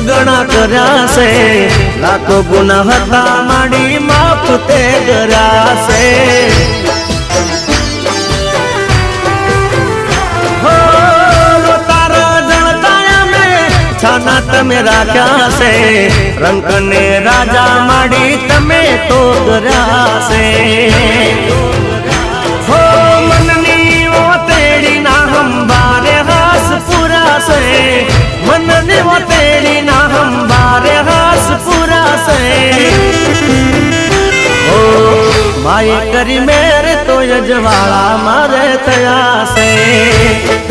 ગણા કર્યા છે, લાખો ગુના હતા માડી માફ તે કર્યા છે। છાના તમે રાખ્યા છે, રંક ને રાજા માડી તમે તો કર્યા છે। હો મનની ઓ તેડી ના હંબારે હાસ પૂરા છે, મનની ઓ તેડી ના હંબારે હાસ પૂરા છે। ઓ માય કરી મેરે તો યજવાળા મારે થયા છે।